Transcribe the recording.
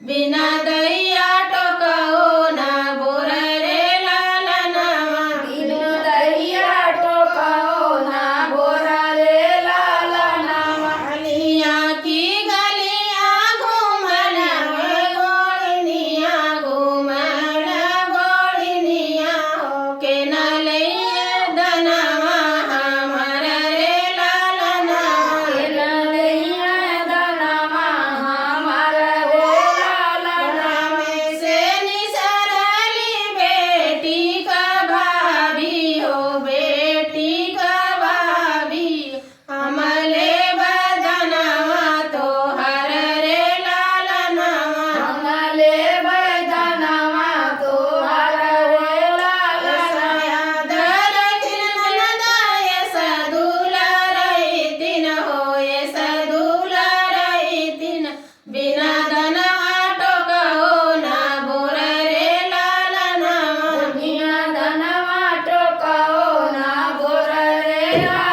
बिना दैया टोकाओ ना बोर रे लालनवा बिनु दैया टोकाओ ना बोर रे लालनवा गलिया की गलिया घूमन गोड़निया घूमन गोड़निया होके न लइए दनवा हमर रे लालनवा लइया दनवा हमार रे लालनवा में से निसरली बेटी का भाभी हो बेटी का भाभी हमले बदनवा तोहर रे लालनवा हमले बदनवा तोहर रे लालनवा दर दिन नदाय सदुला रही दिन होए सदुला रही दिन बिना दनवा टोकाओ ना बोर रे लालनवा बिना दनवा टोकाओ ना बोर रे लालनवा